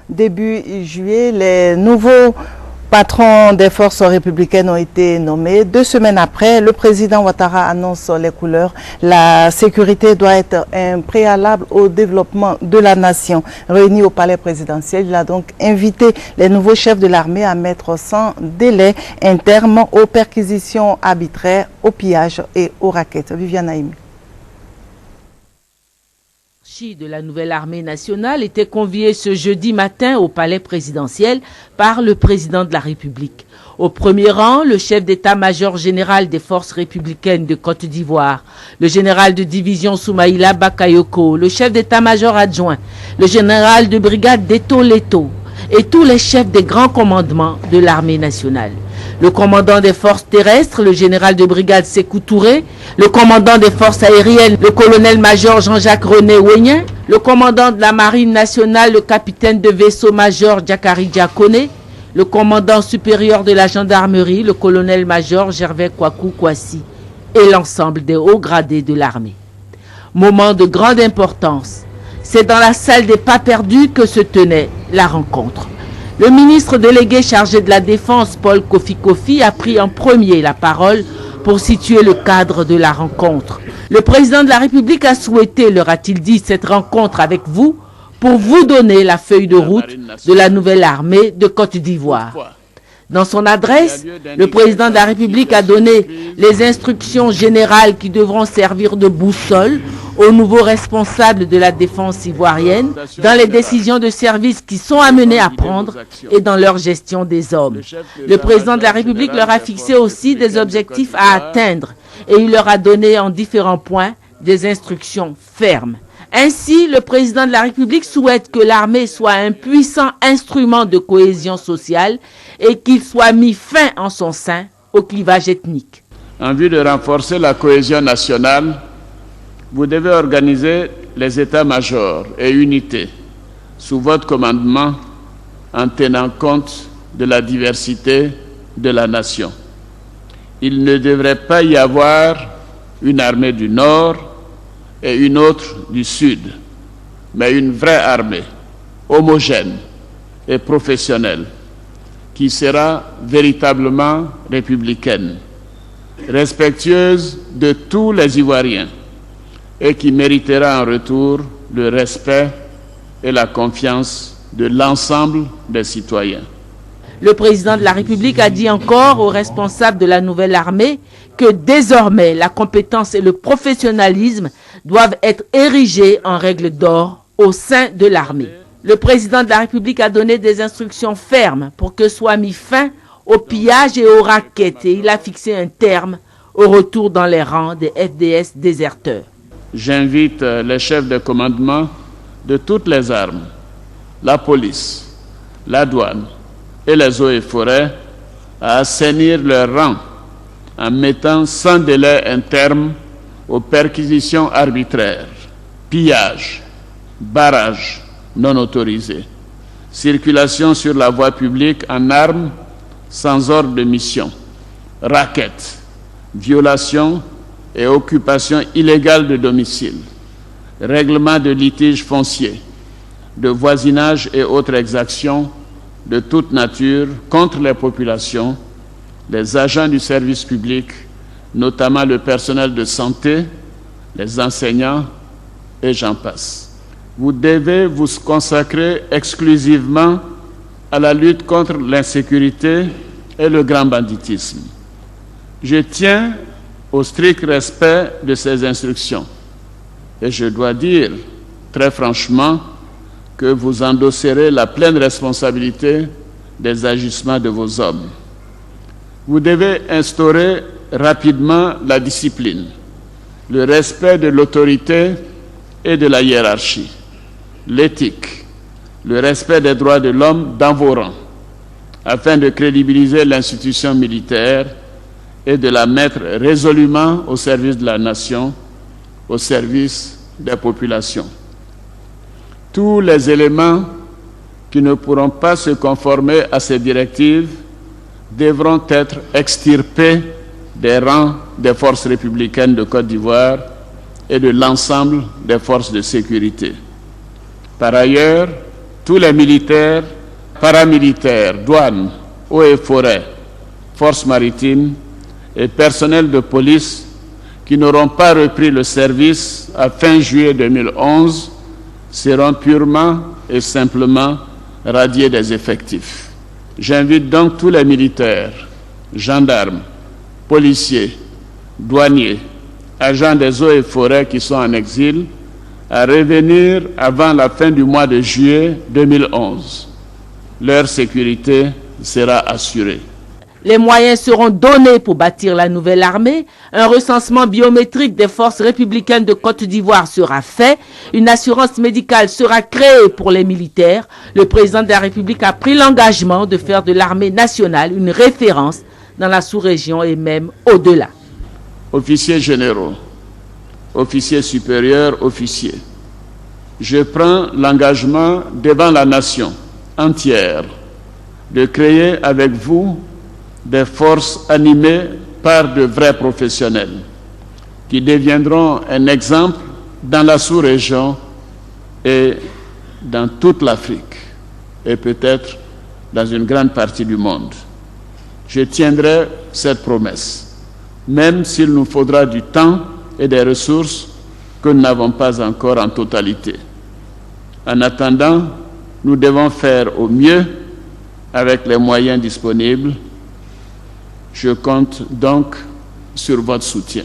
Début juillet, les nouveaux patrons des forces républicaines ont été nommés. 2 semaines après, le président Ouattara annonce les couleurs. La sécurité doit être un préalable au développement de la nation. Réuni au palais présidentiel, il a donc invité les nouveaux chefs de l'armée à mettre sans délai un terme aux perquisitions arbitraires, aux pillages et aux raquettes. Viviane Naïmi. De la nouvelle armée nationale était convié ce jeudi matin au palais présidentiel par le président de la République. Au premier rang, le chef d'état-major général des forces républicaines de Côte d'Ivoire, le général de division Soumaïla Bakayoko, le chef d'état-major adjoint, le général de brigade Deto Leto et tous les chefs des grands commandements de l'armée nationale. Le commandant des forces terrestres, le général de brigade Sékou Touré, le commandant des forces aériennes, le colonel-major Jean-Jacques René Ouénien, le commandant de la marine nationale, le capitaine de vaisseau-major Diakari Diakone, le commandant supérieur de la gendarmerie, le colonel-major Gervais Kwaku Kwasi et l'ensemble des hauts gradés de l'armée. Moment de grande importance, c'est dans la salle des pas perdus que se tenait la rencontre. Le ministre délégué chargé de la Défense, Paul Kofi Kofi, a pris en premier la parole pour situer le cadre de la rencontre. Le président de la République a souhaité, leur a-t-il dit, cette rencontre avec vous pour vous donner la feuille de route de la nouvelle armée de Côte d'Ivoire. Dans son adresse, le président de la République a donné les instructions générales qui devront servir de boussole aux nouveaux responsables de la défense ivoirienne dans les décisions de service qui sont amenés à prendre et dans leur gestion des hommes. Le président de la République leur a fixé aussi des objectifs à atteindre et il leur a donné en différents points des instructions fermes. Ainsi, le président de la République souhaite que l'armée soit un puissant instrument de cohésion sociale et qu'il soit mis fin en son sein au clivage ethnique. En vue de renforcer la cohésion nationale, vous devez organiser les états-majors et unités sous votre commandement en tenant compte de la diversité de la nation. Il ne devrait pas y avoir une armée du Nord et une autre du Sud, mais une vraie armée, homogène et professionnelle, qui sera véritablement républicaine, respectueuse de tous les Ivoiriens et qui méritera en retour le respect et la confiance de l'ensemble des citoyens. Le président de la République a dit encore aux responsables de la nouvelle armée que désormais la compétence et le professionnalisme doivent être érigés en règle d'or au sein de l'armée. Le président de la République a donné des instructions fermes pour que soit mis fin au pillage et aux raquettes et il a fixé un terme au retour dans les rangs des FDS déserteurs. J'invite les chefs de commandement de toutes les armes, la police, la douane et les eaux et forêts à assainir leurs rangs en mettant sans délai un terme aux perquisitions arbitraires, pillages, barrages non autorisés, circulation sur la voie publique en armes sans ordre de mission, raquettes, violations et occupation illégale de domicile, règlement de litiges fonciers, de voisinage et autres exactions de toute nature contre les populations, les agents du service public, notamment le personnel de santé, les enseignants et j'en passe. Vous devez vous consacrer exclusivement à la lutte contre l'insécurité et le grand banditisme. Je tiens au strict respect de ces instructions. Et je dois dire très franchement que vous endosserez la pleine responsabilité des agissements de vos hommes. Vous devez instaurer rapidement la discipline, le respect de l'autorité et de la hiérarchie, l'éthique, le respect des droits de l'homme dans vos rangs, afin de crédibiliser l'institution militaire et de la mettre résolument au service de la nation, au service des populations. Tous les éléments qui ne pourront pas se conformer à ces directives devront être extirpés des rangs des forces républicaines de Côte d'Ivoire et de l'ensemble des forces de sécurité. Par ailleurs, tous les militaires, paramilitaires, douanes, eaux et forêts, forces maritimes et personnels de police qui n'auront pas repris le service à fin juillet 2011 seront purement et simplement radiés des effectifs. J'invite donc tous les militaires, gendarmes, policiers, douaniers, agents des eaux et forêts qui sont en exil à revenir avant la fin du mois de juillet 2011. Leur sécurité sera assurée. Les moyens seront donnés pour bâtir la nouvelle armée. Un recensement biométrique des forces républicaines de Côte d'Ivoire sera fait. Une assurance médicale sera créée pour les militaires. Le président de la République a pris l'engagement de faire de l'armée nationale une référence dans la sous-région et même au-delà. Officiers généraux, officiers supérieurs, officiers, je prends l'engagement devant la nation entière de créer avec vous des forces animées par de vrais professionnels qui deviendront un exemple dans la sous-région et dans toute l'Afrique et peut-être dans une grande partie du monde. Je tiendrai cette promesse, même s'il nous faudra du temps et des ressources que nous n'avons pas encore en totalité. En attendant, nous devons faire au mieux avec les moyens disponibles. Je compte donc sur votre soutien.